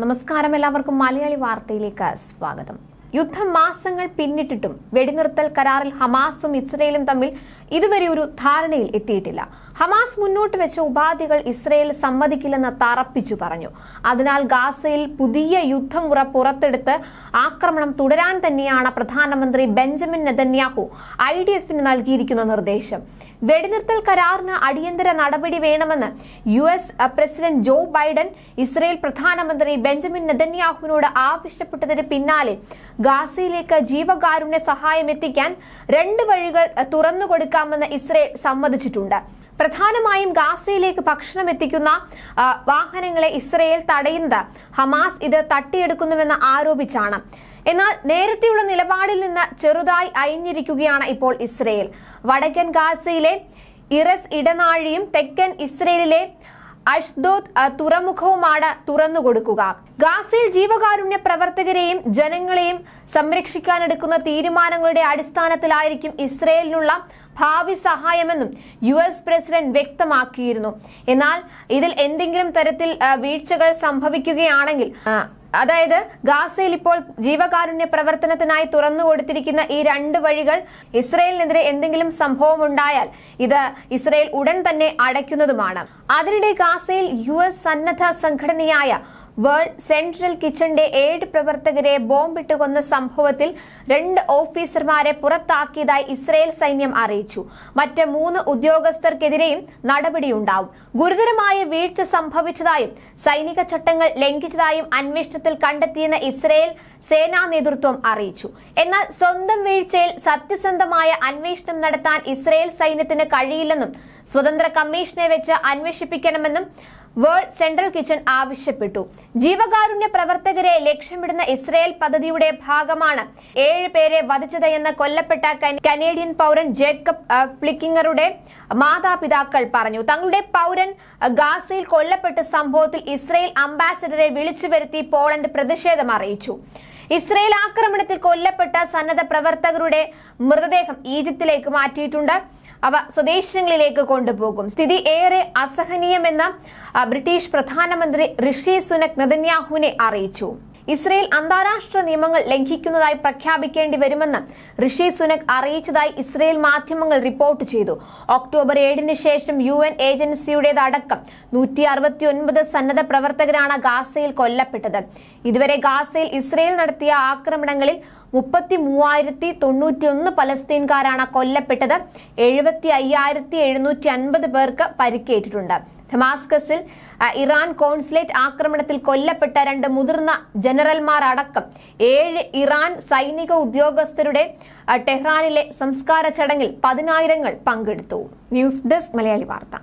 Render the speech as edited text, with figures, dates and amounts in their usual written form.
നമസ്കാരം, എല്ലാവർക്കും മലയാളി വാർത്തയിലേക്ക് സ്വാഗതം. യുദ്ധം മാസങ്ങൾ പിന്നിട്ടിട്ടും വെടിനിർത്തൽ കരാറിൽ ഹമാസും ഇസ്രയേലും തമ്മിൽ ഇതുവരെ ഒരു ധാരണയിൽ എത്തിയിട്ടില്ല. ഹമാസ് മുന്നോട്ട് വെച്ച ഉപാധികൾ ഇസ്രയേൽ സമ്മതിക്കില്ലെന്ന് തറപ്പിച്ചു പറഞ്ഞു. അതിനാൽ ഗാസയിൽ പുതിയ യുദ്ധമുറ പുറത്തെടുത്ത് ആക്രമണം തുടരാൻ തന്നെയാണ് പ്രധാനമന്ത്രി ബെഞ്ചമിൻ നെതന്യാഹു IDFന് നൽകിയിരിക്കുന്ന നിർദ്ദേശം. വെടിനിർത്തൽ കരാറിന് അടിയന്തര നടപടി വേണമെന്ന് US president Joe Biden Israel പ്രധാനമന്ത്രി ബെഞ്ചമിൻ നെതന്യാഹുവിനോട് ആവശ്യപ്പെട്ടതിന് പിന്നാലെ ഗാസയിലേക്ക് ജീവകാരുണ്യ സഹായം എത്തിക്കാൻ 2 വഴികൾ തുറന്നുകൊടുക്കാമെന്ന് ഇസ്രയേൽ സമ്മതിച്ചിട്ടുണ്ട്. പ്രധാനമായും ഗാസയിലേക്ക് ഭക്ഷണം എത്തിക്കുന്ന വാഹനങ്ങളെ ഇസ്രയേൽ തടയുന്നത് ഹമാസ് ഇത് തട്ടിയെടുക്കുന്നുവെന്ന് ആരോപിച്ചാണ്. എന്നാൽ നേരത്തെയുള്ള നിലപാടിൽ നിന്ന് ചെറുതായി അയഞ്ഞിരിക്കുകയാണ് ഇപ്പോൾ ഇസ്രയേൽ. വടക്കൻ ഗാസയിലെ ഇറസ് ഇടനാഴിയും തെക്കൻ ഇസ്രയേലിലെ അഷ്ദോദ് തുറമുഖവുമാണ് തുറന്നുകൊടുക്കുക. ഗാസയിൽ ജീവകാരുണ്യ പ്രവർത്തകരെയും ജനങ്ങളെയും സംരക്ഷിക്കാനെടുക്കുന്ന തീരുമാനങ്ങളുടെ അടിസ്ഥാനത്തിലായിരിക്കും ഇസ്രയേലിനുള്ള ഭാവി സഹായമെന്നും US പ്രസിഡന്റ് വ്യക്തമാക്കിയിരുന്നു. എന്നാൽ ഇതിൽ എന്തെങ്കിലും തരത്തിൽ വീഴ്ചകൾ സംഭവിക്കുകയാണെങ്കിൽ, അതായത് ഗാസയിൽ ഇപ്പോൾ ജീവകാരുണ്യ പ്രവർത്തനത്തിനായി തുറന്നുകൊടുത്തിരിക്കുന്ന ഈ 2 വഴികൾ ഇസ്രയേലിനെതിരെ എന്തെങ്കിലും സംഭവം ഉണ്ടായാൽ ഇത് ഇസ്രയേൽ ഉടൻ തന്നെ അടയ്ക്കുന്നതുമാണ്. അതിനിടെ ഗാസയിൽ US സന്നദ്ധ സംഘടനയായ വേൾഡ് സെൻട്രൽ കിച്ചന്റെ 7 പ്രവർത്തകരെ ബോംബിട്ട് കൊന്ന സംഭവത്തിൽ 2 ഓഫീസർമാരെ പുറത്താക്കിയതായി ഇസ്രയേൽ സൈന്യം അറിയിച്ചു. മറ്റ് 3 ഉദ്യോഗസ്ഥർക്കെതിരെയും നടപടിയുണ്ടാവും. ഗുരുതരമായ വീഴ്ച സംഭവിച്ചതായും സൈനിക ചട്ടങ്ങൾ ലംഘിച്ചതായും അന്വേഷണത്തിൽ കണ്ടെത്തിയെന്ന് ഇസ്രയേൽ സേനാ നേതൃത്വം അറിയിച്ചു. എന്നാൽ സ്വന്തം വീഴ്ചയിൽ സത്യസന്ധമായ അന്വേഷണം നടത്താൻ ഇസ്രയേൽ സൈന്യത്തിന് കഴിയില്ലെന്നും സ്വതന്ത്ര കമ്മീഷനെ വെച്ച് അന്വേഷിപ്പിക്കണമെന്നും വേൾഡ് സെൻട്രൽ കിച്ചൺ ആവശ്യപ്പെട്ടു. ജീവകാരുണ്യ പ്രവർത്തകരെ ലക്ഷ്യമിടുന്ന ഇസ്രയേൽ പദ്ധതിയുടെ ഭാഗമാണ് 7 പേരെ വധിച്ചത് എന്ന് കൊല്ലപ്പെട്ട കനേഡിയൻ പൗരൻ ജേക്കബ് ഫ്ലിക്കിങ്ങറുടെ മാതാപിതാക്കൾ പറഞ്ഞു. തങ്ങളുടെ പൗരൻ ഗാസയിൽ കൊല്ലപ്പെട്ട സംഭവത്തിൽ ഇസ്രയേൽ അംബാസഡറെ വിളിച്ചു വരുത്തി പോളണ്ട് പ്രതിഷേധം അറിയിച്ചു. ഇസ്രയേൽ ആക്രമണത്തിൽ കൊല്ലപ്പെട്ട സന്നദ്ധ പ്രവർത്തകരുടെ മൃതദേഹം ഈജിപ്തിലേക്ക് മാറ്റിയിട്ടുണ്ട്. അവ സ്വദേശങ്ങളിലേക്ക് കൊണ്ടുപോകും. സ്ഥിതി ഏറെ അസഹനീയമെന്ന് ബ്രിട്ടീഷ് പ്രധാനമന്ത്രി ഋഷി സുനക് നെതന്യാഹുവിനെ അറിയിച്ചു. ഇസ്രയേൽ അന്താരാഷ്ട്ര നിയമങ്ങൾ ലംഘിക്കുന്നതായി പ്രഖ്യാപിക്കേണ്ടി വരുമെന്ന് ഋഷി സുനക് അറിയിച്ചതായി ഇസ്രയേൽ മാധ്യമങ്ങൾ റിപ്പോർട്ട് ചെയ്തു. ഒക്ടോബർ 7-ന് ശേഷം UN ഏജൻസിയുടേതടക്കം 169 സന്നദ്ധ പ്രവർത്തകരാണ് ഗാസയിൽ കൊല്ലപ്പെട്ടത്. ഇതുവരെ ഗാസയിൽ ഇസ്രയേൽ നടത്തിയ ആക്രമണങ്ങളിൽ 33,091 പലസ്തീൻകാരാണ് കൊല്ലപ്പെട്ടത്. 75,750 പേർക്ക് പരിക്കേറ്റിട്ടുണ്ട്. ഡമാസ്കസിൽ ഇറാൻ കോൺസുലേറ്റ് ആക്രമണത്തിൽ കൊല്ലപ്പെട്ട 2 മുതിർന്ന ജനറൽമാർ അടക്കം 7 ഇറാൻ സൈനിക ഉദ്യോഗസ്ഥരുടെ ടെഹ്റാനിലെ സംസ്കാര ചടങ്ങിൽ 10,000 പങ്കെടുത്തു. ന്യൂസ് ഡെസ്ക് മലയാളി വാർത്ത.